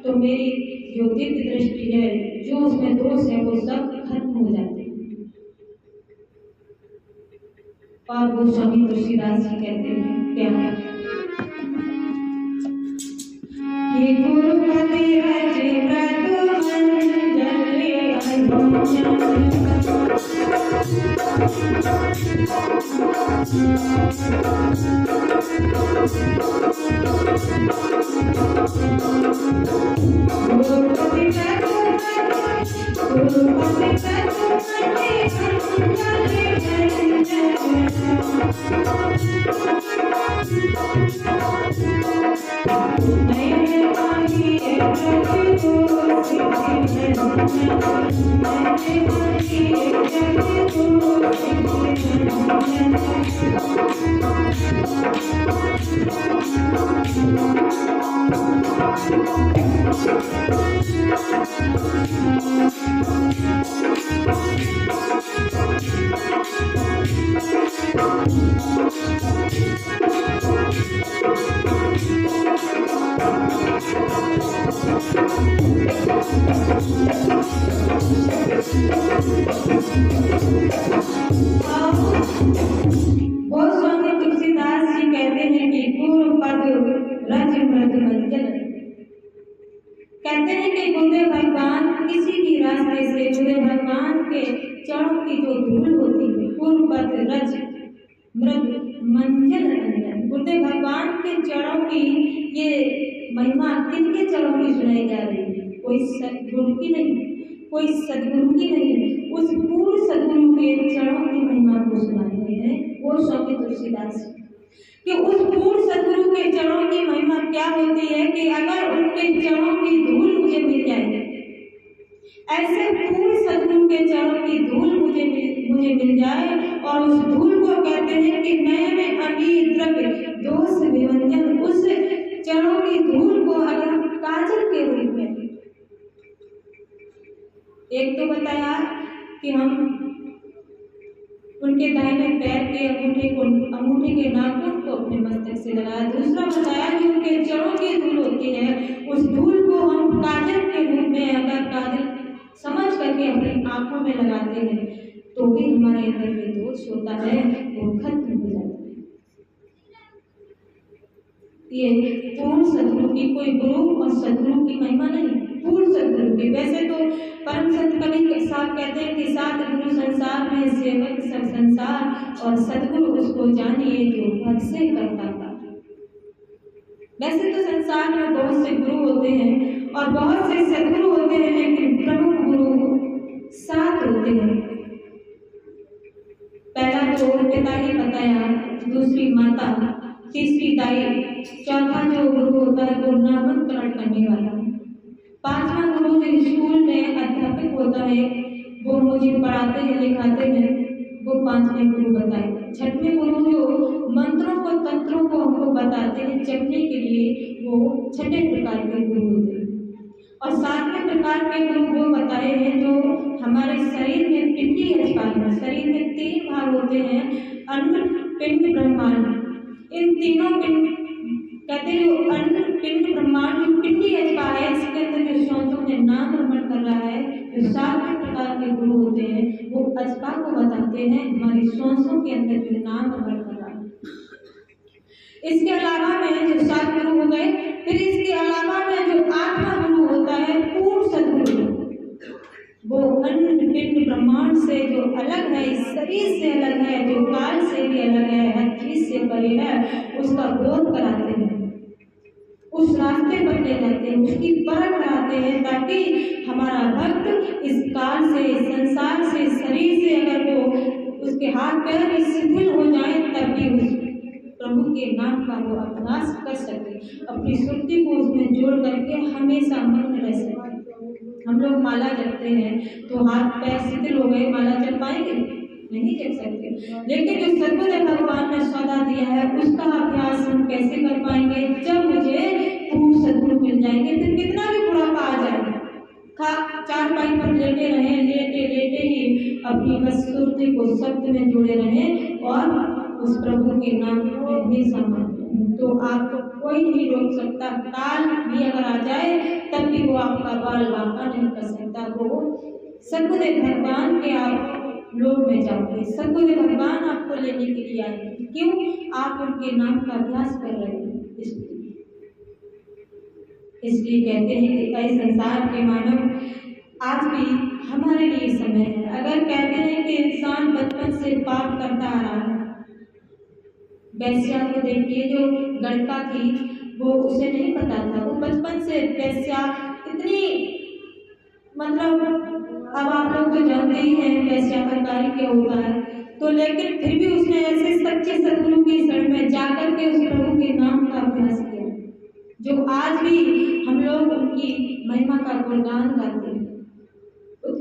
तो मेरी जो दिव्य दृष्टि है, जो उसमें दोष है, वो सब खत्म हो जाते हैं। और वो स्वामी तुलसीदास जी कहते हैं क्या है, ये गुरुपति रचे व्रत मृद मंजन। कहते हैं कि गुरुदेव भगवान किसी भी रास्ते से गुरुदेव भगवान के चरणों की जो धूल होती है, पूर्व पद रज मृद मंजन अंजन। गुरुदेव भगवान के चरणों की ये महिमा किनके चरणों की सुनाई जा रही है? कोई सदगुरु की नहीं, कोई सदगुरु की नहीं, उस पूर्ण सदगुरु के चरणों की महिमा को सुना रहे हैं वो स्वामी तुलसीदास कि उस पूर्ण सदगुरु के चरणों की महिमा क्या होती है कि अगर उनके चरणों की धूल मुझे मिल जाए, ऐसे पूर्ण सदगुरु के चरणों की धूल मुझे मिल जाए, और उस धूल को कहते हैं कि नयन अमीर द्रव्य दोष विभंजन, उस चरणों की धूल को अगर हम काजल के रूप में, एक तो बताया कि हम उनके दाहिने पैर के अंगूठे के नाखून को अपने मस्तक से लगाया। दूसरा बताया कि उनके चरणों की धूल होती है, उस धूल को हम काजल के रूप में अगर काजल समझ करके अपनी आंखों में लगाते हैं तो भी हमारे अंदर जो दोष होता है वो खत्म हो जाता है। ये पूर्ण सदगुरु की, कोई गुरु और सदगुरु की महिमा नहीं, पूर्ण सदगुरु की। वैसे तो परम संत कबीर साहब कहते हैं कि सात गुरु संसार में, सेवक सब संसार, और सदगुरु उसको जानिए जो भक्त से करता था। वैसे तो संसार में बहुत से गुरु होते हैं और बहुत से सदगुरु होते हैं, लेकिन प्रमुख गुरु सात होते हैं। पहला तो पिता ही बताया, दूसरी माता, तीसरी दाई, चौथा जो गुरु होता है वो नामकरण करने वाला, पांचवा गुरु जो स्कूल में अध्यापक होता है वो मुझे पढ़ाते हैं लिखाते हैं, वो पांचवें गुरु बताए। छठवें गुरु जो मंत्रों को तंत्रों को हमको बताते हैं जपने के लिए, वो छठे प्रकार के गुरु होते हैं। और सातवें प्रकार के गुरु वो बताए हैं जो हमारे शरीर में पिंडी हजपाल है। शरीर में तीन भाग होते हैं, अन्न पिंड ब्रह्मांड। इन तीनों पिंड कहते हैं जो अन्न पिंड ब्रह्मांड जो पिंडी हजपा है, इसके अंदर जो श्वासों में नाम भ्रमण कर रहा है, जो सातवें प्रकार के गुरु होते हैं वो अजपा को बताते हैं हमारी श्वासों के अंदर जो नाम भ्रमण कर रहा है। इसके अलावा में जो सात गुरु हो गए, फिर इसके अलावा में जो आठवां गुरु होता है पूर्ण सदगुरु, वो अन्न पिंड ब्रह्मांड से जो अलग है, इस शरीर से अलग है, जो काल से भी अलग है, हर चीज से परे है, उसका बोध कराते हैं, उस रास्ते पर ले जाते हैं, उसकी परख कराते हैं, ताकि हमारा भक्त इस काल से, इस संसार से, शरीर से अगर वो उसके हाथ पैर भी शिथिल हो जाए तब भी उस प्रभु के नाम का वो अभ्यास कर सके, अपनी सुरती को उसमें जोड़ करके हमेशा मन में रह सके। हम लोग माला जपते हैं तो हाथ पैर शिथिल हो गए, माला जप पाएंगे? नहीं जप सकते। लेकिन जो सदगुरु भगवान ने सौदा दिया है उसका अभ्यास हम कैसे कर पाएंगे? जब मुझे पूर्ण सदगुरु मिल जाएंगे, फिर कितना भी बुढ़ापा आ जाए, चारपाई पर लेटे रहे, लेटे लेटे ही अपनी बस सुरती को शब्द में जुड़े रहे और उस प्रभु के नाम को हमेशा माने, तो आपको कोई नहीं रोक सकता। काल भी अगर आ जाए तब भी वो आपका बाल बांका नहीं कर सकता। वो सदगुरु भगवान के आप लोग में जाओगे, सदगुरु भगवान आपको लेने के लिए आएंगे। क्यों? आप उनके नाम का अभ्यास कर रहे हैं, इसलिए कहते हैं कि कई संसार के मानव आज भी हमारे लिए समय है। अगर कहते हैं कि इंसान बचपन से पाप करता आ रहा है, वैश्या को देखिए, जो लड़का थी वो उसे नहीं पता था, वो बचपन से वैश्या इतनी, मतलब अब आप लोग तो जानते ही हैं वैश्या का कार्य क्या होता है, तो लेकिन फिर भी उसने ऐसे सच्चे सदगुरु की शरण में जाकर के उस प्रभु के नाम का अभ्यास किया, जो आज भी हम लोग उनकी महिमा का गुणगान गाते हैं।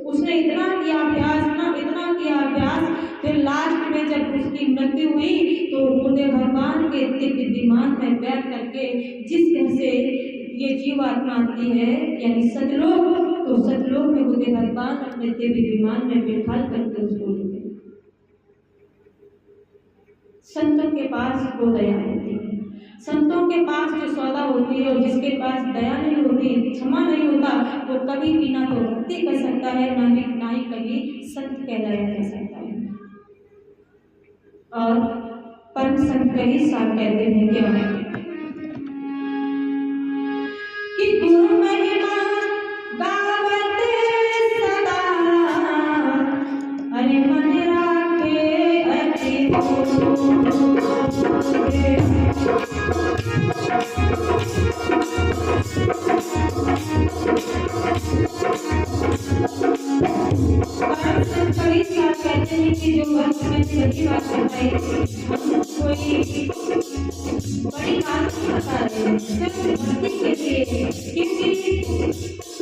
उसने इतना किया अभ्यास, इतना किया अभ्यास, फिर लास्ट में जब उसकी मृत्यु हुई तो गुरुदेव भगवान के दिव्य विमान में बैठ करके जिस घर से ये जीव आत्मा आती है यानी सतलोक, तो सतलोक में गुरुदेव भगवान अपने दिव्य विमान में बैठा करके उसको लेते। संतों के पास वो दया होती है, संतों के पास जो सौदा होती है, और जिसके पास दया नहीं होती, क्षमा नहीं होता, वो कभी भी ना तो भक्ति कर सकता है, ना ही कभी संत कहलाया जा सकता है। और परम संत कई साल कहते हैं क्या कई बार कहते हैं कि जो वक्त में सही बात बताई हम कोई बड़ी बात नहीं बता रहे सिर्फ भक्ति के लिए, क्योंकि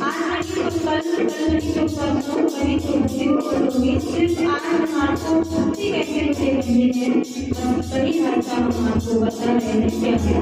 आज नहीं तो कल नहीं तो परसों कभी तो जरूर करूँगी। सिर्फ आज हम आपको भक्ति कैसे मुझे करनी है बस वही भाषा हम आपको बता रहे हैं क्या है।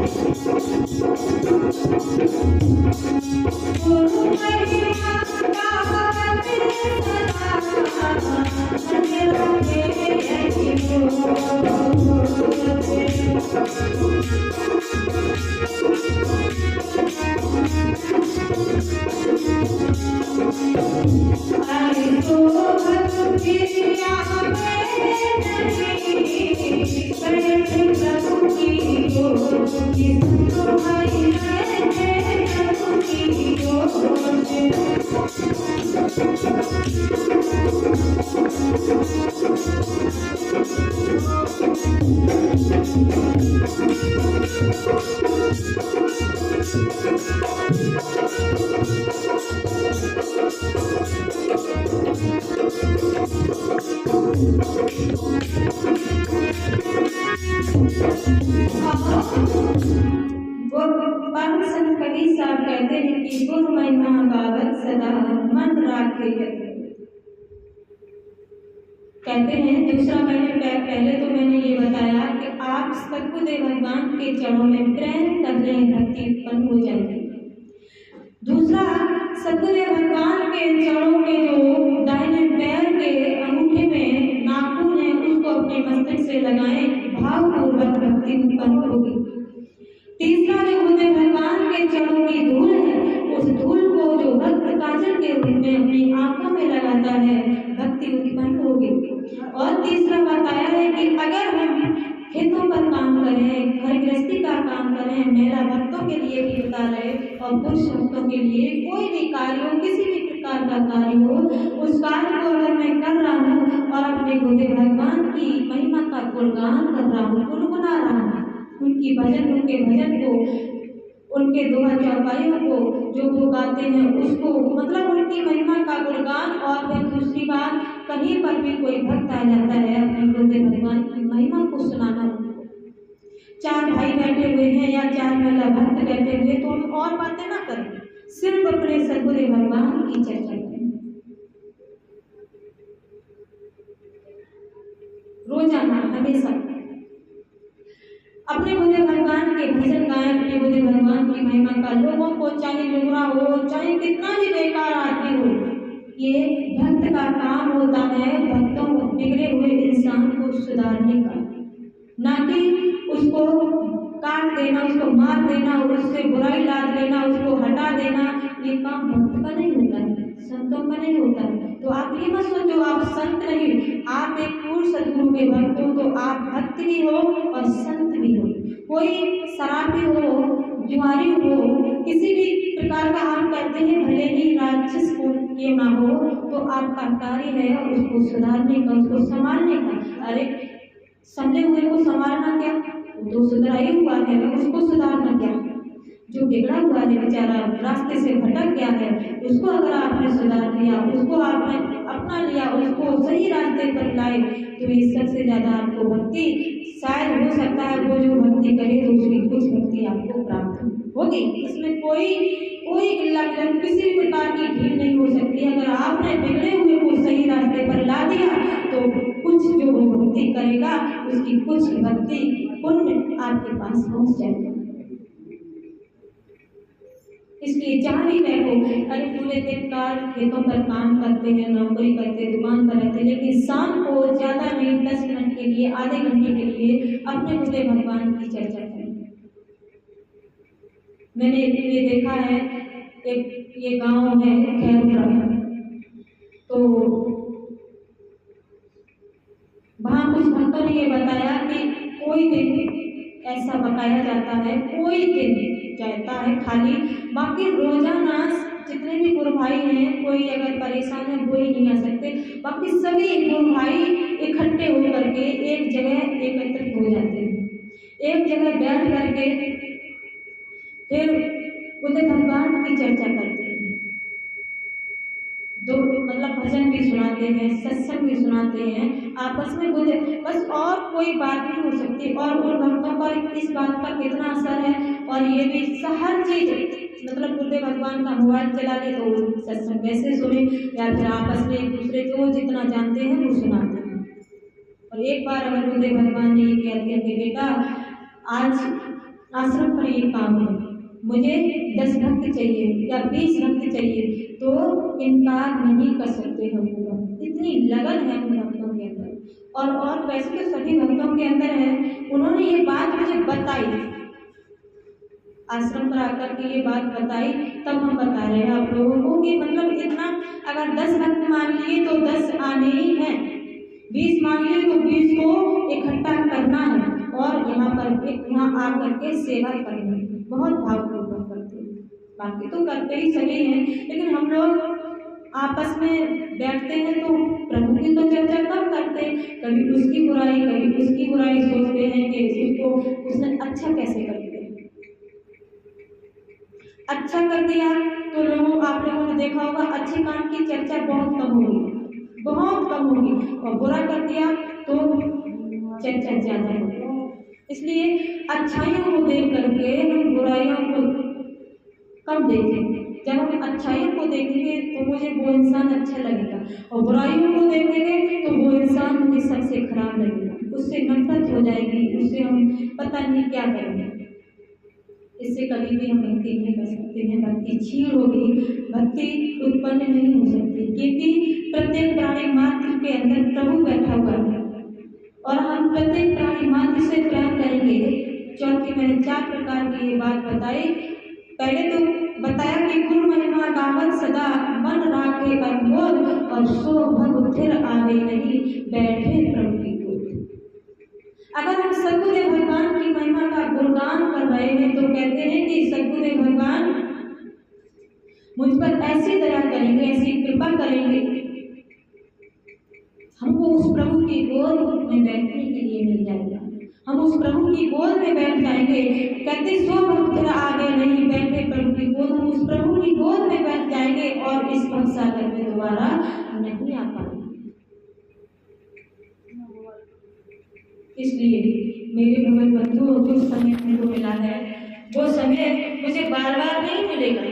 कबीर साहब कहते हैं कि गुरु महिमा गावत सदा मन राखे। कहते हैं दूसरा पहले तो मैंने ये बताया कि आप सतगुरुदेव भगवान के चरणों में प्रेम करने भक्ति उत्पन्न हो जाएगी। दूसरा, सतगुरुदेव भगवान के चरणों के जो दाहिने पैर के अंगूठे में नाखून है उसको अपने मस्तक से लगाएं, भावपूर्वक भक्ति उत्पन्न होगी। तीसरा, जो गुरुदेव भगवान के चरणों की धूल है उस धूल को जो भक्त काजल के रूप में अपनी आंखों में लगाता है भक्ति उत्पन्न होगी। और तीसरा बताया है कि अगर हम खेतों पर काम करें, घर गृहस्थी का काम करें, महिला भक्तों के लिए भी बता रहे और पुरुष भक्तों के लिए कोई भी कार्य हो, किसी भी प्रकार का कार्य हो, उस कार्य को अगर मैं कर रहा हूँ और अपने गुरुदेव भगवान की महिमा का गुणगान कर रहा हूँ, गुनगुना रहा हूँ, उनके भजन को, उनके दोहा चौपाइयों को जो वो गाते हैं उसको, मतलब उनकी महिमा का गुणगान। और फिर दूसरी बात, कहीं पर भी कोई भक्त आ जाता है अपने गुरुदेव भगवान की महिमा को सुनाना उनको, चार भाई बैठे हुए हैं या चार महिला भक्त बैठे हुए, तो हम और बातें ना करें, सिर्फ अपने सतगुरुदेव भगवान की चर्चा करें। रोजाना हमेशा अपने गुरुदेव भगवान के भजन गाएं, अपने गुरुदेव भगवान की महिमा का लोगों को, चाहे लुगड़ा हो, चाहे कितना भी बेकार आदमी हो, ये भक्त का काम होता है भक्तों बिगड़े हुए इंसान को सुधारने का, ना कि उसको काट देना, उसको मार देना और उससे बुराई लाद लेना, उसको हटा देना। ये काम भक्त का नहीं होता है, संतों का नहीं होता है। तो आप ये मत सोचो आप संत नहीं, आप एक पूर्ण सदगुरु के भक्त हो तो आप भक्त भी हो और संत भी हो। कोई शराबी हो, जुआरी हो, किसी भी प्रकार का काम करते हैं, भले ही राक्षस को ये ना हो, तो आपका कार्य है उसको सुधारने का, उसको संभालने का। अरे समझे हुए को संभालना क्या, तो सुधरा ही हुआ है, उसको सुधारना क्या। जो बिगड़ा हुआ है बेचारा, रास्ते से भटक गया है, उसको अगर आपने सुधार दिया, उसको आपने अपना लिया, उसको सही रास्ते पर लाए, तो ये सबसे ज्यादा आपको भक्ति, शायद हो सकता है वो जो भक्ति करे तो उसकी कुछ भक्ति आपको प्राप्त होगी। इसमें कोई किसी भी प्रकार की ढील नहीं हो सकती। अगर आपने बिगड़े हुए को सही रास्ते पर ला दिया तो कुछ जो वो भक्ति करेगा उसकी कुछ भक्ति पुण्य आपके पास पहुंच जाएगा। इसलिए जहाँ भी रहो, अरे पूरे दिन कार खेतों पर काम करते हैं, नौकरी करते, दुकान पर रहते, लेकिन शाम को ज्यादा नहीं 10 मिनट के लिए, आधे घंटे के लिए अपने गुरुदेव भगवान की चर्चा करें। मैंने ये देखा है, एक ये गांव है खैरपुरा, तो वहाँ कुछ भक्तों ने ये बताया कि कोई दिन ऐसा बकाया जाता है, कोई दिन जाता है खाली, बाकी रोजाना जितने भी गुरु भाई हैं, कोई अगर परेशान है वो ही नहीं आ सकते, बाकी सभी गुरु भाई इकट्ठे होकर के एक जगह एकत्रित हो जाते हैं। एक जगह बैठ करके फिर बुद्ध भगवान की चर्चा करते हैं। दो मतलब भजन भी सुनाते हैं, सत्संग भी सुनाते हैं आपस में बुद्ध, बस और कोई बात नहीं हो सकती। और उन भक्तों पर इस बात का कितना असर है, और ये भी हर चीज मतलब बुद्ध भगवान का मोबाइल चला के तो सत्संग कैसे सुने, या फिर आपस में एक दूसरे को जितना जानते हैं वो सुनाते हैं। और एक बार अगर बुद्ध भगवान ने ये कह दिया कि बेटा आज आश्रम पर ये काम है, मुझे 10 भक्त चाहिए या 20 भक्त चाहिए, तो इनकार नहीं कर सकते हम लोग। इतनी लगन है उन भक्तों के अंदर, और वैसे तो सभी भक्तों के अंदर है। उन्होंने ये बात मुझे बताई, आश्रम पर आकर के ये बात बताई, तब हम बता रहे हैं आप लोगों को कि मतलब इतना, अगर 10 भक्त मान लिए तो 10 आने ही हैं, 20 मान लिए तो 20 को इकट्ठा करना है, और यहाँ आकर के सेवा करनी है। बहुत भावपूर्वक करते हैं, बाकी तो करते ही सभी हैं, लेकिन हम लोग आपस में बैठते हैं तो प्रभु की तो चर्चा कम करते हैं, कभी उसकी बुराई कभी उसकी बुराई सोचते हैं कि उसको उसने अच्छा कैसे कर दिया। अच्छा कर दिया तो आप लोगों ने देखा होगा अच्छे काम की चर्चा बहुत कम होगी, बहुत कम होगी, और बुरा कर दिया तो चर्चा ज्यादा होगी। इसलिए अच्छाइयों को देख करके हम बुराइयों को कम देखें। जब हम अच्छाइयों को देखेंगे तो मुझे वो इंसान अच्छा लगेगा, और बुराइयों को देखेंगे तो वो इंसान मुझे सबसे खराब लगेगा, उससे नफरत हो जाएगी, उससे हम पता नहीं क्या करेंगे। इससे कभी भी हम भक्ति नहीं कर सकते हैं, भक्ति क्षीण होगी, भक्ति उत्पन्न नहीं हो सकती, क्योंकि प्रत्येक प्राणी मात्र के अंदर प्रभु बैठा हुआ है, और हम प्रत्येक प्राणी मात्र से प्रेम करेंगे। क्योंकि मैंने 4 प्रकार की ये बात बताई। पहले तो बताया कि गुरु महिमा गावत सदा मन राखे अनमोल, और सो भग फिर आवे नहीं बैठे प्रभु की गोद। अगर हम सद्गुरुदेव भगवान की महिमा का गुणगान कर रहे हैं तो कहते हैं कि सद्गुरुदेव भगवान मुझ पर ऐसी दया करेंगे, ऐसी कृपा करेंगे, हमको उस प्रभु की गोद में बैठने के लिए मिल जाएगा, हम उस प्रभु की गोद में बैठ जाएंगे। कहते सो भक्त आगे नहीं बैठे प्रभु की गोद, हम उस प्रभु की गोद में बैठ जाएंगे और इस भवसागर में दोबारा नहीं आ पाएंगे। इसलिए मेरे भगवत बंधुओं, जो समय हमको मिला है वो समय मुझे बार बार नहीं मिलेगा।